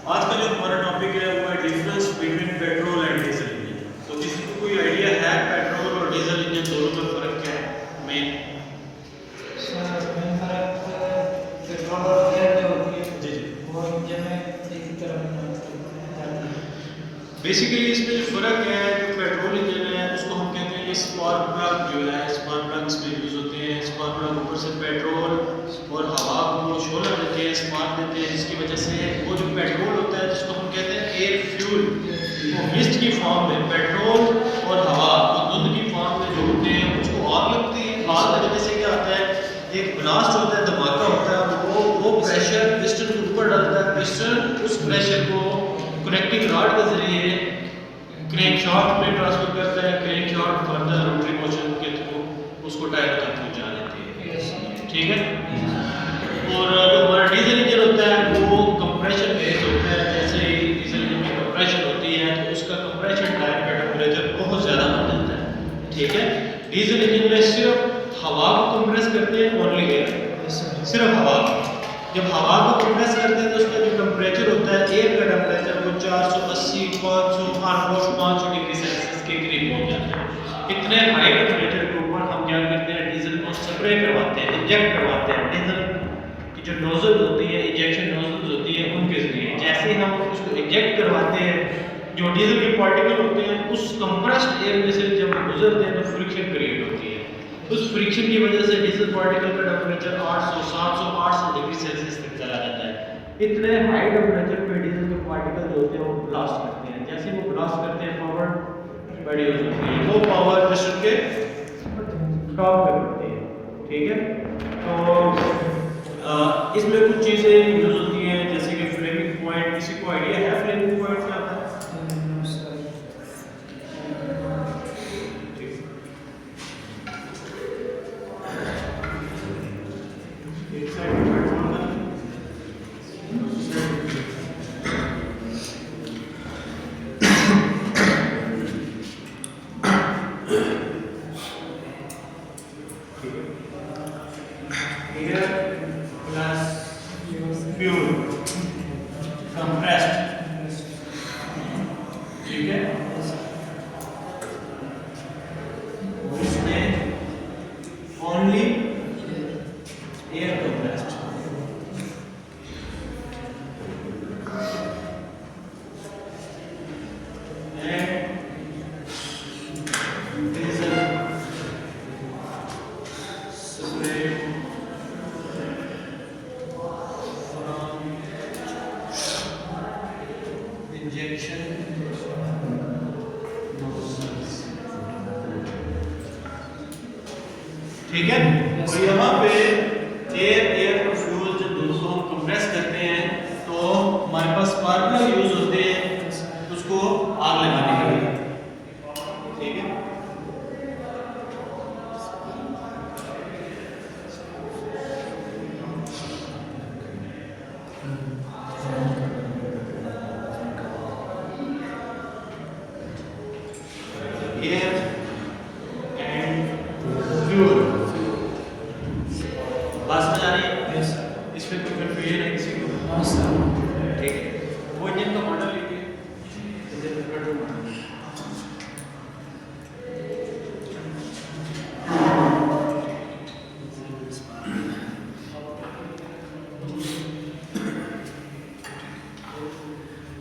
आज का जो हमारा टॉपिक है वो है difference between petrol and diesel engine. तो किसी को कोई आइडिया है पेट्रोल और डीजल इंजन दोनों में फर्क क्या है मेन? सर मेन फर्क पेट्रोल और गैस जो होती है जी जी, वो इंजन में एक ही तरफ जाती है। बेसिकली इसमें जो फर्क है, जो पेट्रोल इंजन है उसको हम कहते हैं ये स्पार्क प्लग जो है, स्पार्क प्लग इसमें यूज होते हैं। स्पार्क प्लग ऊपर से पेट्रोल और हवा को शोला देते हैं, स्पार्क देते हैं, जिसकी वजह से वो जो पेट्रोल होता है जिसको हम कहते हैं एयर फ्यूल, वो मिस्ट की फॉर्म में पेट्रोल और हवा वो धुंध की फॉर्म में जो होते हैं उसको आग लगती है। आग लगने से क्या होता है, एक ब्लास्ट होता है, धमाका होता है, वो प्रेशर पिस्टन के ऊपर डालता है, पिस्टन उस प्रेशर को कनेक्टिंग रॉड के जरिए क्रैंकशाफ्ट में ट्रांसफर करता है। क्रैंकशाफ्ट फर्दर रोटरी मोशन के थ्रू उसको टायर तक पहुंचा देती है। ठीक है। और जो हमारा डीजल इंजन होता है वो कंप्रेशन बेस होता है। जैसे ही डीजल इंजन में कंप्रेशन होती है तो उसका कंप्रेशन टाइम का टेम्परेचर बहुत ज़्यादा हो जाता है। ठीक है। डीजल इंजन में सिर्फ हवा को कंप्रेस करते हैं, ओनली एयर, सिर्फ हवा। जब हवा को कंप्रेस करते हैं तो उसका जो टेम्परेचर होता है, एयर का टेम्परेचर, वो 480, 500, ऑलमोस्ट 500 डिग्री सेल्सियस के करीब पहुंच जाता है। इतने हाई टेम्परेचर के ऊपर हम क्या करते हैं, डीजल को स्प्रे करवाते हैं, इंजेक्ट करवाते हैं। डीजल की जो नोजल होती है, इंजेक्शन नोजल्स होती है, उनके जरिए जैसे ही हम उसको इंजेक्ट करवाते हैं, जो डीजल के पार्टिकल होते हैं उस कंप्रेस्ड एयर में से जब गुजरते हैं तो फ्रिक्शन क्रिएट होती है। उस फ्रिक्शन की वजह से डीजल पार्टिकल का टेम्परेचर 800, 700, 800 डिग्री सेल्सियस तक चला जाता है। इतने हाई टेम्परेचर पे डीजल के पार्टिकल जो होते हैं वो ब्लास्ट करते हैं। जैसे वो ब्लास्ट करते हैं पावर प्रोड्यूस होती है, वो पावर प्रेशर के टॉप पे पड़ती है। ठीक है। तो इसमें कुछ चीज़ें यूज होती हैं जैसे कि फ्लेमिंग पॉइंट। किसी को आइडिया है फ्लेमिंग पॉइंट क्या होता है? एक साइड पे पेट्रोल का, दूसरी side air plus fuel compressed. ठीक है। इसमें only air compressed. And diesel separate from injection nozzles। ठीक है। और यहाँ पे एयर और फ्यूल जब दोनों को हम कंप्रेस करते हैं तो हमारे पास स्पार्क प्लग यूज होते हैं उसको आग लगाने के लिए। ठीक है। एयर एंड फ्यूल, बात समझ आ रही है? इसमें कोई कंफ्यूजन है किसी को? ठीक है। वो इंजन का मॉडल लिखिए, इंजन का पेट्रोल मॉडल।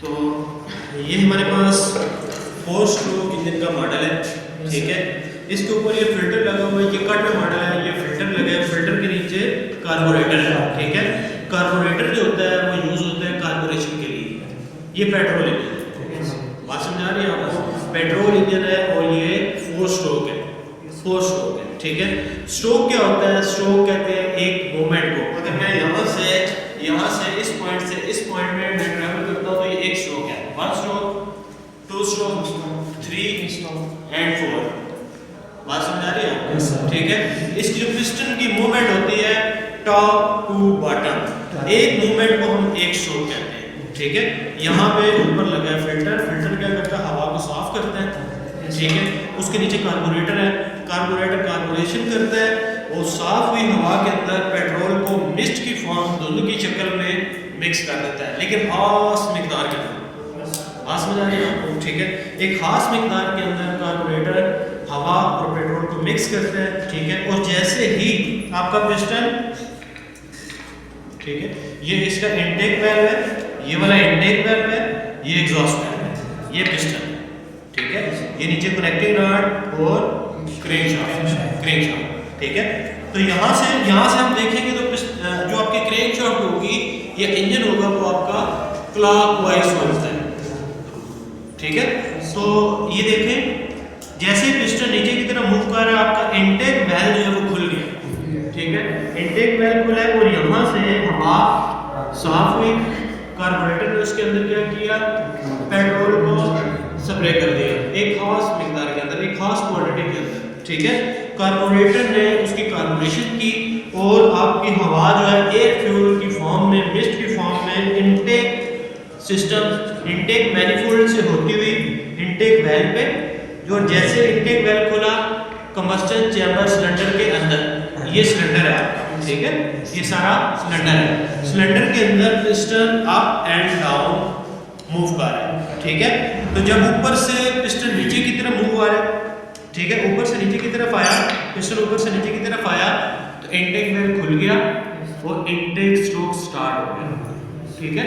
तो ये हमारे पास 4 स्ट्रोक इंजन का मॉडल है। ठीक है। इसके ऊपर ये फिल्टर लगा हुआ है, ये कट मॉडल है, ये फिल्टर लगा है, फिल्टर के नीचे कार्बोरेटर है। ठीक है। कार्बोरेटर जो होता है वो यूज होता है कार्बोरेशन के लिए। ये पेट्रोल इंजन है, बात समझ आ रही है आपको? पेट्रोल इंजन है और ये 4 स्ट्रोक है, 4 स्ट्रोक है। ठीक है। स्ट्रोक क्या होता है? स्ट्रोक कहते हैं एक मूवमेंट को। अगर मैं यहाँ से इस पॉइंट से इस पॉइंट में मैं ट्रैवल करता हूँ तो ये एक स्ट्रोक है। 1 स्ट्रोक, 2 स्ट्रोक, 3 एंड 4। बात समझ आ रही है? ठीक है। इसकी जो पिस्टन की मूवमेंट होती है टॉप टू बॉटम, एक मूवमेंट को हम एक स्ट्रोक कहते हैं। ठीक है। यहाँ पे ऊपर लगा है फिल्टर, फिल्टर क्या करता है, हवा को साफ करता है। ठीक है। उसके नीचे कार्बोरेटर है, कार्बोरेटर कार्बोरेशन करता है और साफ हुई हवा के अंदर पेट्रोल को मिस्ट की फॉर्म, धुंध की शक्ल में मिक्स कर देता है, लेकिन खास मकदार के अंदर। बात समझ आ रही है आपको? ठीक है, एक खास मकदार के अंदर कार्बोरेटर हवा और पेट्रोल को मिक्स करता है, ठीक है। और जैसे ही आपका पिस्टन, ठीक है, ये इसका इनटेक वाल्व है, ये वाला इनटेक वाल्व है, ये एग्जॉस्ट वाल्व है, ये पिस्टन है, ठीक है। ये नीचे कनेक्टिंग रॉड और क्रैंकशाफ्ट, ठीक है। तो यहाँ से हम देखेंगे तो जो आपकी क्रैंकशाफ्ट होगी, ये इंजन होगा, वो आपका क्लॉकवाइज घूमता है, ठीक है। तो ये देखें, जैसे ही पिस्टन नीचे की तरफ मूव कर रहा है, आपका इनटेक वाल्व जो है वो खुल गया, ठीक है। इनटेक वाल्व खुला है और यहाँ से हवा साफ हुई, कार्बोरेटर ने उसके अंदर क्या किया, पेट्रोल को स्प्रे कर दिया एक खास मकदार के अंदर, एक खास क्वांटिटी के अंदर, ठीक है। कार्बोरेटर ने उसकी कार्बोरेशन की और आपकी हवा जो है एयर फ्यूल की फॉर्म में, मिस्ट की फॉर्म में इनटेक सिस्टम, इनटेक मैनिफोल्ड से होती हुई इनटेक वाल्व पे, जो जैसे इनटेक वाल्व खुला, कंबस्टन चैम्बर सिलेंडर के अंदर, ये सिलेंडर है आपका, ठीक है, ये सारा सिलेंडर है। सिलेंडर के अंदर piston up and down move कर रहा है, ठीक है। तो जब ऊपर से पिस्टन नीचे की तरफ मूव आ रहा है, ठीक है, ऊपर से नीचे की तरफ आया, पिस्टन ऊपर से नीचे की तरफ आया, तो इनटेक वाल्व खुल गया और इनटेक स्ट्रोक स्टार्ट हो गया, ठीक है।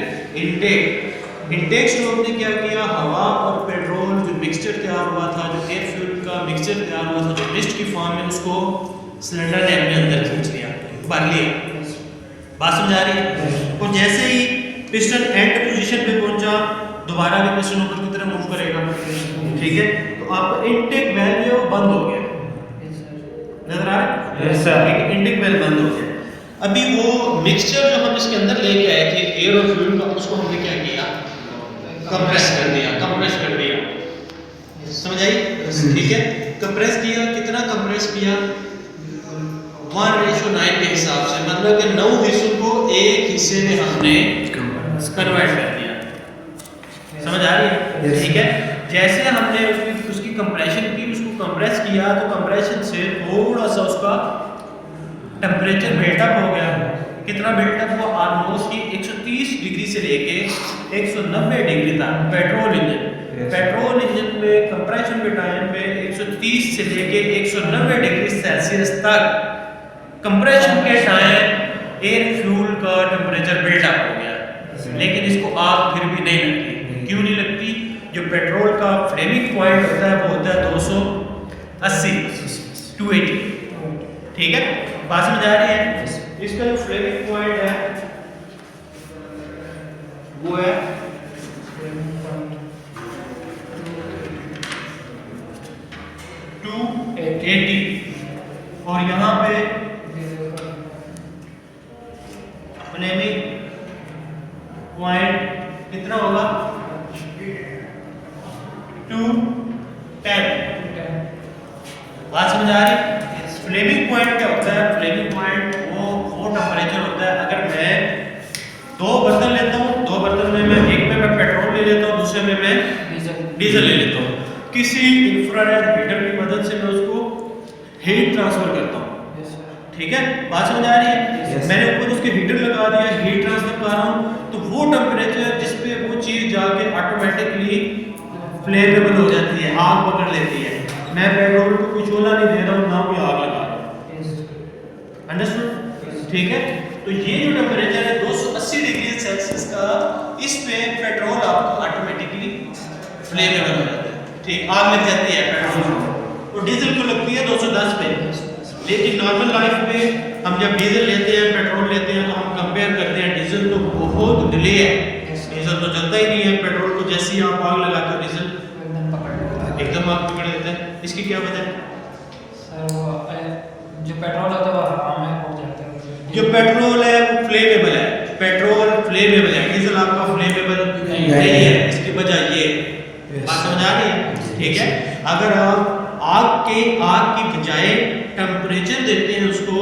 इनटेक स्ट्रोक ने क्या किया, हवा और पेट्रोल जो मिक्सचर तैयार हुआ था, जो एयर फ्यूल का मिक्सचर तैयार हुआ था, जो मिस्ट की फॉर्म में, उसको सिलेंडर ने अपने अंदर खींच लिया, भर लिया। बात समझ आ रही है? और जैसे ही पिस्टन एंड पोजीशन पे पहुंचा, दोबारा भी पिस्टन ऊपर की तरफ मूव करेगा, ठीक है। तो आपका इनटेक वाल्व जो बंद हो गया, नजर आ रहा है? Yes sir. इनटेक वाल्व बंद हो गया। अभी वो मिक्सचर जो हम इसके अंदर लेके आए थे एयर और फ्यूल का, उसको हमने क्या किया, कंप्रेस कर दिया, समझ आई? ठीक है, कंप्रेस किया, कितना कंप्रेस किया, 1:9 के हिसाब से, मतलब कि 9 हिस्सों को एक हिस्से में हमने कन्वर्ट कर दिया, समझ आ रही है? ठीक है, जैसे हमने उसकी कंप्रेशन की, उसको कंप्रेस किया, तो कंप्रेशन से थोड़ा सा उसका टेम्परेचर बिल्डअप हो गया। कितना बिल्डअप हुआ, ऑलमोस्ट 130 डिग्री से लेके 190 डिग्री तक। पेट्रोल इंजन में कंप्रेशन के टाइम पे 130 से लेके 190 डिग्री सेल्सियस तक कंप्रेशन के टाइम एयर फ्यूल का टेम्परेचर बिल्डअप हो गया, लेकिन इसको आग फिर भी नहीं लगती। क्यों नहीं लगती? जो पेट्रोल का फ्लेमिंग पॉइंट होता है वो होता है 280, 280, ठीक है। बात समझ आ रही है? इसका जो फ्लेमिंग पॉइंट है वो है 280, और यहाँ पे फ्लेमिंग पॉइंट कितना होगा, 210। बात समझ आ रही? फ्लेमिंग पॉइंट क्या होता है? फ्लेमिंग पॉइंट वो टेम्परेचर होता है। अगर मैं 2 बर्तन लेता हूँ, 2 बर्तन में मैं एक में मैं पेट्रोल ले लेता हूँ, दूसरे में मैं डीजल ले लेता हूँ, किसी इंफ्रारेड हीटर की मदद से मैं उसको हीट ट्रांसफर करता हूँ, ठीक है। बात समझ आ रही है? मैंने ऊपर उसके हीटर लगा दिया, हीट ट्रांसफर कर रहा हूँ, तो वो टेम्परेचर जिस पे वो चीज़ जाके ऑटोमेटिकली फ्लेमेबल हो जाती है, आग पकड़ लेती है। मैं पेट्रोल को कोई शोला नहीं दे रहा हूँ, ना कोई आग लगा रहा हूँ, अंडरस्टूड? ठीक है, तो ये जो टेम्परेचर है 280 डिग्री सेल्सियस का, इस पे पेट्रोल आपको ऑटोमेटिकली फ्लेमेबल हो जाता है, ठीक, आग लग जाती है पेट्रोल को। और डीजल को लगती है 210 पे। लेकिन नॉर्मल लाइफ में हम जब डीजल लेते हैं, पेट्रोल लेते हैं, तो हम कंपेयर करते हैं, डीजल तो बहुत डिले है, डीजल तो चलता ही नहीं है। पेट्रोल को जैसे ही आप आग लगाते हो, डीजल एकदम आग पकड़ देता है। इसकी क्या वजह है? जो पेट्रोल होता है वो हवा में उड़ जाता है। जो पेट्रोल है वो फ्लेमेबल है, पेट्रोल फ्लेमेबल है, डीजल आपका फ्लेमेबल नहीं है। इसकी वजह ये, बात समझ आ रही है? ठीक है, अगर आप आग की बजाय टेम्परेचर देते हैं उसको,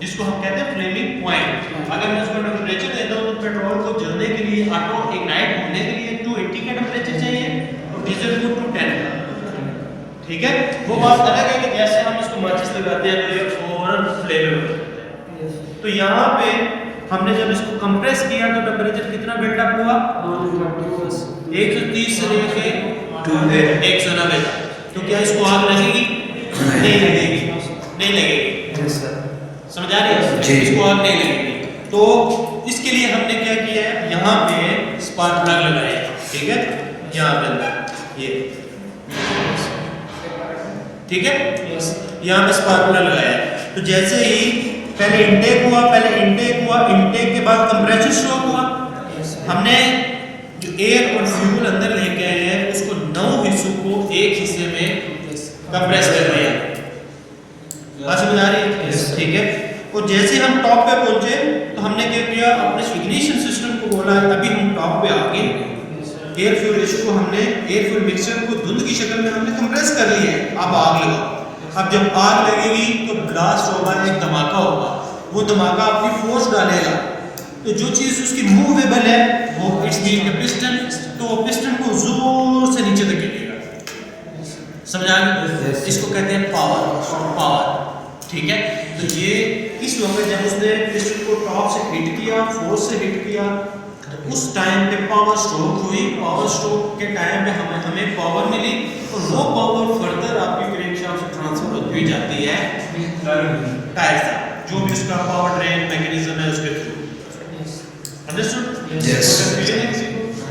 जिसको हम कहते हैं फ्लेमिंग पॉइंट, अगर मैं उसको टेम्परेचर देता हूँ, तो पेट्रोल को जलने के लिए, ऑटो इग्नाइट होने के लिए 280 का टेम्परेचर चाहिए और डीजल को 210 का, ठीक है। वो बात अलग है कि जैसे हम इसको माचिस लगाते हैं तो ये फौरन फ्लेमेबल होता है। तो यहाँ पे हमने जब इसको कंप्रेस किया तो टेम्परेचर कितना बिल्डअप हुआ 130 से लेके 190 तक। तो क्या इसको आग लगेगी? नहीं लगेगी, नहीं लगेगी। समझ आ रही है? इसको आग नहीं लगेगी। तो इसके लिए हमने क्या किया है, यहाँ पे स्पार्क प्लग लगाया है, ठीक है, यहाँ पे ये, ठीक है, यहाँ पे स्पार्क प्लग लगाया है। तो जैसे ही पहले इनटेक हुआ, इनटेक के बाद कंप्रेसर स्ट्रोक हुआ, हमने जो एयर और फ्यूल अंदर लेके आए हैं उसको 9 हिस्सों को एक हिस्से में कंप्रेस कर दिया। बात समझ आ रही है? ठीक है। और जैसे हम टॉप पे पहुंचे तो हमने क्या किया, अपने इग्निशन सिस्टम को बोला अभी हम टॉप पे आ गए, एयर फ्यूल रेशो को हमने, एयर फ्यूल मिक्सचर को धुंध की शक्ल में हमने कंप्रेस कर लिया है। अब आग लगाओ। अब जब आग लगेगी तो ब्लास्ट होगा, एक धमाका होगा, वो धमाका अपनी फोर्स डालेगा। तो जो चीज उसकी मूवेबल है वो इट्स मीन का पिस्टन, तो वो पिस्टन को जोर से नीचे तक गिरेगा। समझ आ गया? इसको कहते हैं पावर, ठीक है। तो ये इस वक्त जब उसने पिस्टन को टॉप से हिट किया, फोर्स से हिट किया, तो उस टाइम पे पावर स्ट्रोक हुई। पावर स्ट्रोक के टाइम पे हमें पावर मिली और वो पावर फर्दर आपकी क्रैंकशाफ्ट से ट्रांसफर होती हुई जाती है टायर तक, जो भी उसका पावर ड्रेन मैकेनिज्म है उसके through. Understood? Yes.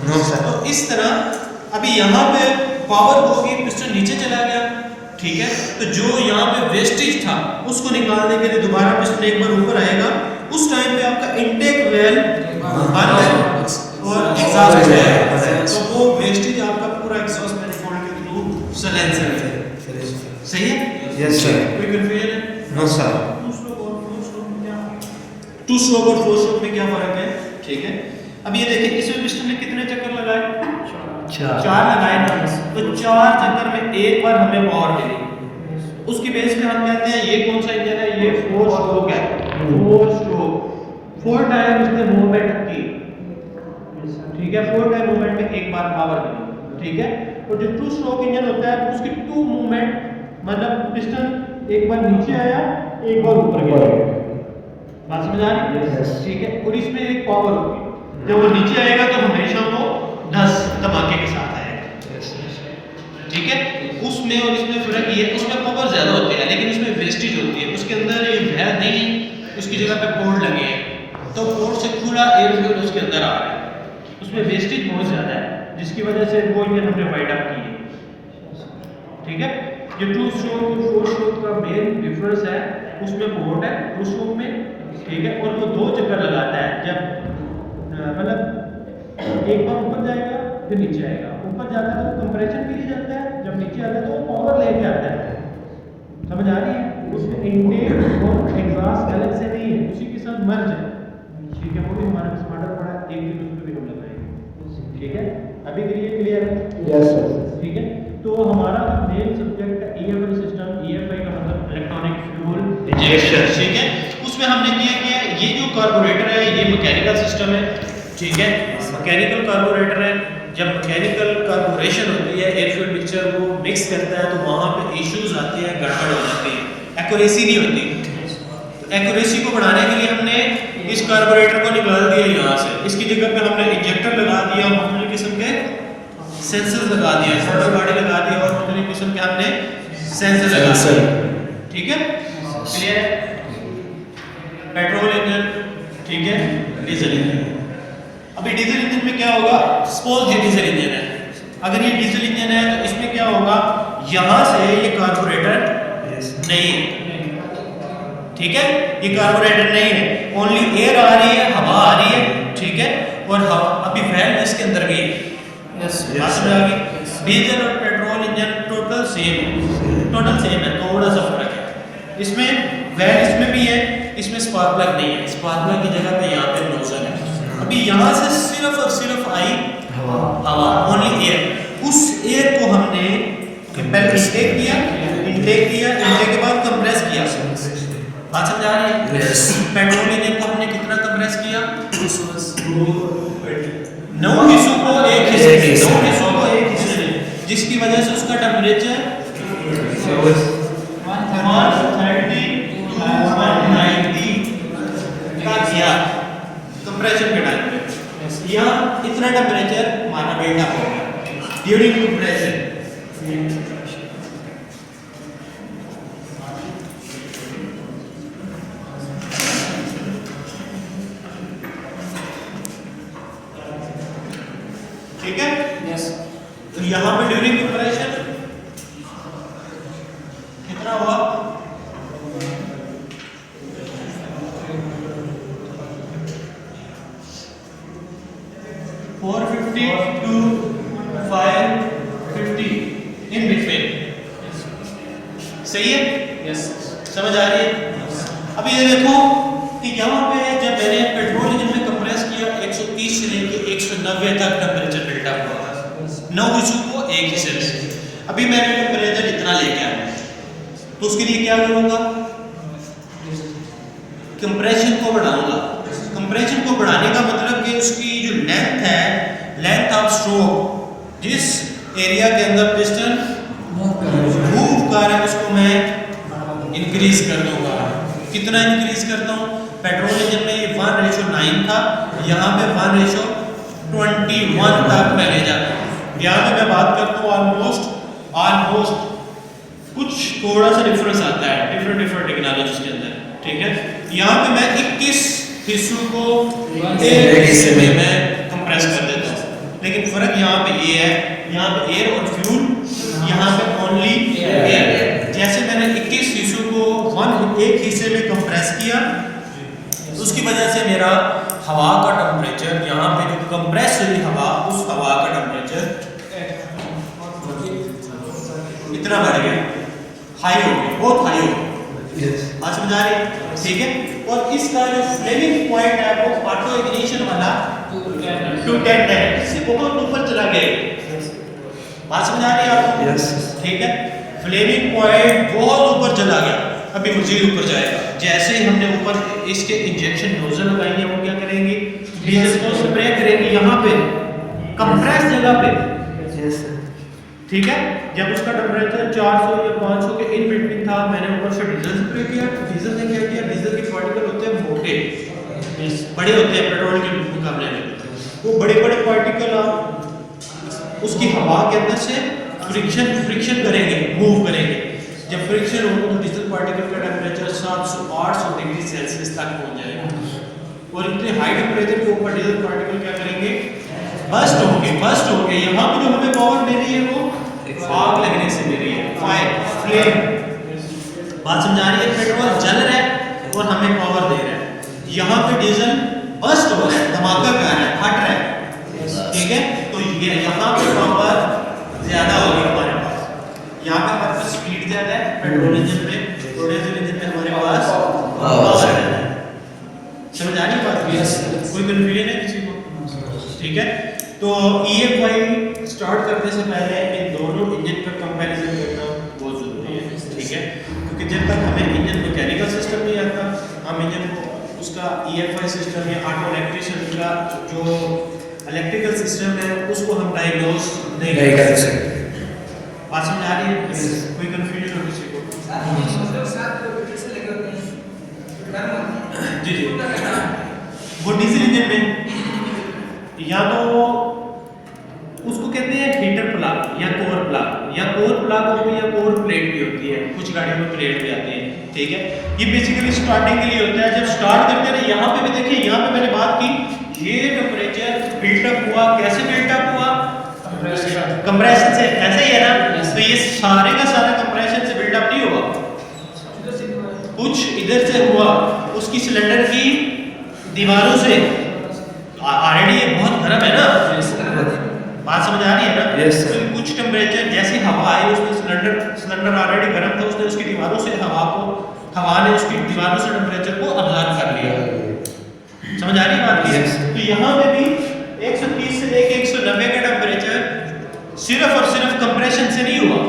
No sir. तो इस तरह अभी यहाँ पे पावर होगी, पिस्टन नीचे चला गया, ठीक है। तो जो यहाँ पे वेस्टेज था उसको निकालने के लिए दोबारा पिस्टन एक बार ऊपर आएगा। उस टाइम पे आपका इनटेक वेल बंद है और एग्जॉस्ट है, तो वो वेस्टेज आपका पूरा एग्जॉस्ट मैनिफोल्ड के थ्रू सिलेंसर है। सही है? Yes sir. कोई कंफ्यूजन है? No sir. टू स्ट्रोक और फोर स्ट्रोक में क्या फर्क है? ठीक है। अब ये देखिए इसमें पिस्टन ने कितने चक्कर लगाए? 4 लगाए ना। तो 4 चक्कर में एक बार हमें पावर मिली। उसकी बेस पे हम कहते हैं ये कौन सा इंजन है, ये 4 स्ट्रोक है। 4 स्ट्रोक 4 टाइम उसने मूवमेंट की, ठीक है। 4 टाइम मूवमेंट में एक बार पावर मिली, ठीक है। और जो 2 स्ट्रोक इंजन होता है उसकी 2 मूवमेंट, मतलब पिस्टन एक बार नीचे आया, एक बार ऊपर गया। बात समझ आ रही है? ठीक है। और इसमें एक पावर होगी, जब वो नीचे आएगा तो हमेशा वो 10 धमाके के साथ आएगा, ठीक है। उसमें और इसमें फर्क ये है, उसमें पावर ज्यादा होती है लेकिन उसमें वेस्टेज होती है। उसके अंदर ये वैल नहीं है, उसकी जगह पे पोर्ट लगे हैं, तो पोर्ट से खुला एयर फ्यूल उसके अंदर आ रहा है। उसमें वेस्टेज बहुत ज्यादा है जिसकी वजह से वो इंजन हमने वाइड अप की है, ठीक है। जो 2 स्ट्रोक और 4 स्ट्रोक का मेन डिफरेंस है, उसमें पोर्ट है 2 स्ट्रोक में, ठीक है। और वो 2 चक्कर लगाता है, जब मतलब एक बार ऊपर जाएगा फिर नीचे आएगा, ऊपर जाता है तो कंप्रेशन के लिए जाता है, जब नीचे आता है तो पावर लेके आता है। समझ आ रही है? उसमें इनटेक और एग्जॉस्ट अलग से नहीं है, उसी के साथ मर्ज है, ठीक है। वो भी हमारे पास मॉडल पड़ा है, एक दिन उस पर भी हम लगाएंगे, ठीक है। अभी के लिए क्लियर है? Yes sir. ठीक है। तो हमारा मेन सब्जेक्ट है EFI सिस्टम। EFI का मतलब इलेक्ट्रॉनिक फ्यूल इंजेक्शन, ठीक है। उसमें हमने क्या किया, ये जो कार्बोरेटर है ये मैकेनिकल सिस्टम है, ठीक है। मैकेनिकल कार्बोरेटर है। जब मैकेनिकल कार्बोरेशन होती है, एयर फ्यूल मिक्सचर को मिक्स करता है तो वहाँ पे इश्यूज आते हैं, गड़बड़ हो जाती है, एक्यूरेसी नहीं होती। तो एक्यूरेसी को बढ़ाने के लिए हमने इस कार्बोरेटर को निकाल दिया यहाँ से, इसकी जगह पे हमने इंजेक्टर लगा दिया, मुख्तलिफ किस्म के सेंसर लगा दिया, मोटर गाड़ी लगा दिया और मुख्तलिफ किस्म के हमने सेंसर लगा दिए, ठीक है। क्लियर है? पेट्रोल इंजन, ठीक है, डीजल इंजन। अभी डीजल इंजन में क्या होगा, सपोज ये डीजल इंजन है, अगर ये डीजल इंजन है तो इसमें क्या होगा, यहां से ये कार्बोरेटर नहीं है, ठीक है। ये कार्बोरेटर नहीं है, ओनली एयर आ रही है, हवा आ रही है, ठीक है। और अभी वैल्व इसके अंदर भी है। डीजल और पेट्रोल इंजन टोटल सेम है, थोड़ा सा फर्क है। इसमें वैल्व इसमें भी है, इसमें स्पार्क प्लग नहीं है, स्पार्क प्लग की जगह पे यहाँ पे नोजल है। अभी यहाँ से सिर्फ और सिर्फ आई हवा, ओनली एयर। उस एयर को हमने पहले इंटेक किया, इंटेक के बाद कंप्रेस किया। बात समझ आ रही है? पेट्रोल इंजन को हमने कितना कंप्रेस किया? 9 हिस्सों को एक हिस्से में, जिसकी वजह से उसका टेम्परेचर 130 to 190 का गया, टेम्परेचर हमारा बिल्डअप होगा ड्यूरिंग कंप्रेशन। ठीक है, यस तो यहाँ पे ड्यूरिंग कंप्रेशन कितना हुआ? 450 to 550 इन बिटवीन। सही है, यस समझ आ रही है? अब ये देखो कि यहाँ पे जब मैंने पेट्रोल इंजन में कंप्रेस किया 130 से लेके 190 तक टेम्परेचर बिल्डअप हुआ 9 हिस्सों को एक हिस्से में। अभी मैंने टेम्परेचर इतना लेके आया तो उसके लिए क्या करूँगा? कंप्रेशन को बढ़ाऊंगा। कंप्रेशन को बढ़ाने का मतलब कि उसकी जो लेंथ है, लेंथ ऑफ स्ट्रोक, जिस एरिया के अंदर पिस्टन मूव कर रहा है उसको मैं इंक्रीज कर दूंगा। कितना इंक्रीज करता हूँ? पेट्रोल इंजन में ये 1:9 था, यहाँ पे 1:21 तक मैं ले जाता हूँ। यहाँ पे मैं बात करता हूँ ऑलमोस्ट कुछ थोड़ा सा डिफरेंस आता है डिफरेंट टेक्नोलॉजीज के अंदर। ठीक है, यहाँ पे मैं 21 हिस्सों को एक हिस्से में मैं कंप्रेस कर देता हूँ, लेकिन फर्क यहाँ पे ये है, यहाँ पे एयर और फ्यूल, यहाँ पे ओनली एयर। जैसे मैंने 21 हिस्सों को एक हिस्से में कंप्रेस किया, उसकी वजह से मेरा हवा का टेम्परेचर, यहाँ पे जो कंप्रेस हुई हवा, उस हवा का टेम्परेचर इतना बढ़ गया, हाई हो गया, बहुत हाई हो गया। बात समझ आ रही है? ठीक है, और इसका जो फ्लेमिंग पॉइंट है वो ऑटो इग्निशन वाला 210 है, इससे बहुत ऊपर चला गया। बात समझ आ रही है आपको? यस। ठीक है, फ्लेमिंग पॉइंट बहुत ऊपर चला गया, अभी मजीद ऊपर जाएगा। जैसे ही हमने ऊपर इसके इंजेक्शन नोजल लगाएंगे, वो क्या करेंगे? डीजल को स्प्रे करेंगे यहाँ पे कंप्रेस जगह पे। यस ठीक है, जब उसका टेम्परेचर 400 या 500 के इन बिटवीन था, मैंने ऊपर से डीजल स्प्रे किया। डीजल ने क्या किया? डीजल के पार्टिकल होते हैं मोटे, बड़े होते हैं पेट्रोल के मुकाबले में। वो बड़े बड़े पार्टिकल उसकी हवा के अंदर से फ्रिक्शन करेंगे, मूव करेंगे। जब फ्रिक्शन होगा तो डीजल पार्टिकल का टेम्परेचर 700-800 डिग्री सेल्सियस तक पहुंच जाएगा। और इतने हाई टेम्परेचर के ऊपर डीजल पार्टिकल क्या करेंगे? बस्ट होंगे। यहाँ पे जो हमें पावर मिल रही है वो आग लगने से मिल रही है, फायर, फ्लेम। बात समझ आ रही है? पेट्रोल जल रहा है और हमें पावर दे रहा है। यहाँ पे डीजल बस्ट हो रहा है, धमाका कर रहा है, फट रहा है। ठीक है, तो ये यहाँ पे पावर ज्यादा होगी हमारे पास। यहाँ पे हमारे पास स्पीड ज्यादा है पेट्रोल इंजन में, डीजल इंजन में हमारे पास पावर ज्यादा है। समझ आ रही है बात? कोई कंफ्यूजन है किसी को? ठीक है, तो EFI स्टार्ट करने से पहले इन दोनों इंजन का कंपैरिजन करना बहुत ज़रूरी है। ठीक है, क्योंकि जब तक हमें इंजन मैकेनिकल सिस्टम नहीं आता, हम इंजन को उसका EFI सिस्टम या ऑटो इलेक्ट्रिशियन का जो इलेक्ट्रिकल सिस्टम है उसको हम डायग्नोज नहीं कर सकते। बात समझ आ रही है? कोई कंफ्यूजन हो किसी को? जी जी, वो डीजल इंजन में या तो उसको कहते हैं हीटर प्लग या कोर प्लग, या कोर प्लग होती है या कोर प्लेट भी होती है, कुछ गाड़ियों में प्लेट भी आती है। ठीक है, ये बेसिकली स्टार्टिंग के लिए होता है। जब स्टार्ट करते हैं यहाँ पे भी देखिए, यहाँ पे मैंने बात की ये टेम्परेचर बिल्टअप हुआ, कैसे बिल्टअप हुआ? कंप्रेशन से, ऐसे ही है ना? तो ये सारे का सारा कंप्रेशन से बिल्डअप नहीं हुआ, कुछ इधर से हुआ, उसकी सिलेंडर की दीवारों से। ऑलरेडी ये बहुत गर्म है ना, बात समझ आ रही है ना? तो कुछ टेम्परेचर जैसे हवा आई, उसने सिलेंडर ऑलरेडी गर्म था, उसने उसकी दीवारों से हवा ने उसकी दीवारों से टेम्परेचर को अब्जॉर्ब कर लिया। समझ आ रही है बात? तो यहाँ पे भी 130 से लेके 190 का टेम्परेचर सिर्फ और सिर्फ कंप्रेशन से नहीं हुआ,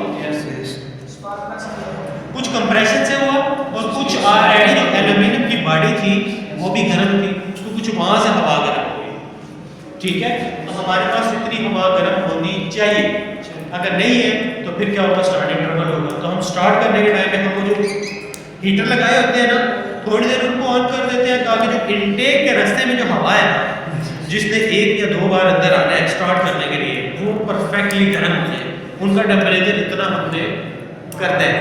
कुछ कंप्रेशन से हुआ और कुछ ऑलरेडी जो एल्यूमिनियम की बॉडी थी वो भी गर्म थी, तो कुछ वहां से हवा गर्म हुई। ठीक है, तो हमारे पास इतनी हवा गर्म होनी चाहिए। अगर नहीं है तो फिर क्या होगा? स्टार्टिंग ट्रबल होगा। तो हम स्टार्ट करने के टाइम में हम जो हीटर लगाए होते हैं ना, थोड़ी देर उनको ऑन कर देते हैं ताकि जो इनटेक के रास्ते में जो हवा है, जिसने एक या दो बार अंदर आना है स्टार्ट करने के लिए, वो परफेक्टली गर्म हो जाए, उनका टेम्परेचर इतना हमने करना है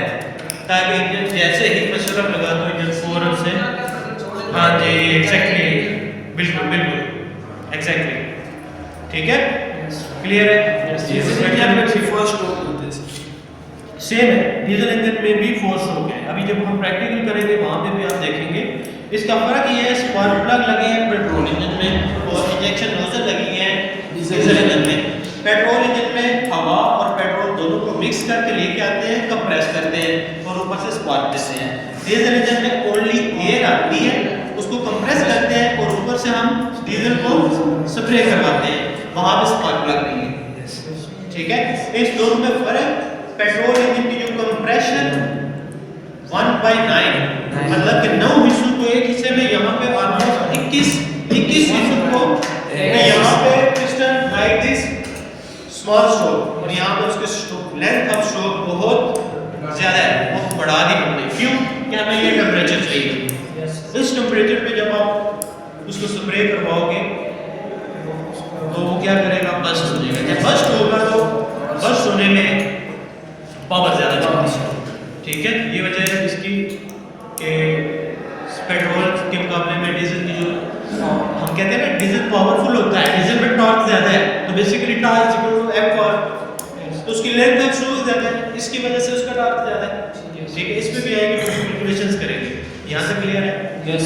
ताकि इंजन जैसे ही मैं सिर्फ लगा दूँ इंजन फौरन से, हाँ जी एग्जैक्टली, बिल्कुल बिल्कुल एग्जैक्टली, ठीक है, क्लियर है। सेम है, डीजल इंजन में भी 4 स्ट्रोक है। अभी जब हम प्रैक्टिकल करेंगे वहाँ पे भी आप देखेंगे इसका फर्क ये है, स्पार्क प्लग लगे हैं पेट्रोल इंजन में और इंजेक्शन नोजल लगी है डीजल इंजन में। पेट्रोल इंजन में हवा और पेट्रोल दोनों को मिक्स करके लेके आते हैं, कंप्रेस करते हैं और ऊपर से स्पार्क देते हैं। डीजल इंजन में ओनली एयर आती है, उसको कंप्रेस करते हैं और ऊपर से हम डीजल को स्प्रे करवाते हैं, वहाँ पे स्पार्क प्लग नहीं है, ठीक है। इस दोनों में फर्क, पेट्रोल इंजन की जो कंप्रेशन 1/9 मतलब कि 9 हिस्सों को एक हिस्से में, यहाँ पे ऑलमोस्ट 21 हिस्सों को यहाँ पे piston like this small stroke और यहाँ पे उसके स्ट्रोक लेंथ ऑफ स्ट्रोक बहुत ज्यादा है, वो बढ़ा दी हमने। क्यों? कि हमें ये टेम्परेचर चाहिए। इस टेम्परेचर पे जब आप उसको स्प्रे करवाओगे तो वो क्या करेगा, बस्ट हो जाएगा। जब बस्ट होगा तो बस्ट होने में पावर ज़्यादा चलती है, ठीक है। ये वजह है इसकी कि पेट्रोल के मुकाबले में डीजल की जो हम कहते हैं ना डीजल पावरफुल होता है, डीजल में टॉर्क ज़्यादा है, तो basically torque is equal to F R, तो उसकी लेंथ ऑफ स्ट्रोक ज़्यादा है, इसकी वजह से उसका टॉर्क ज़्यादा है, ठीक है। इस पे भी आएगी, कैलकुलेशंस करेंगे। यहाँ तक क्लियर है? Yes.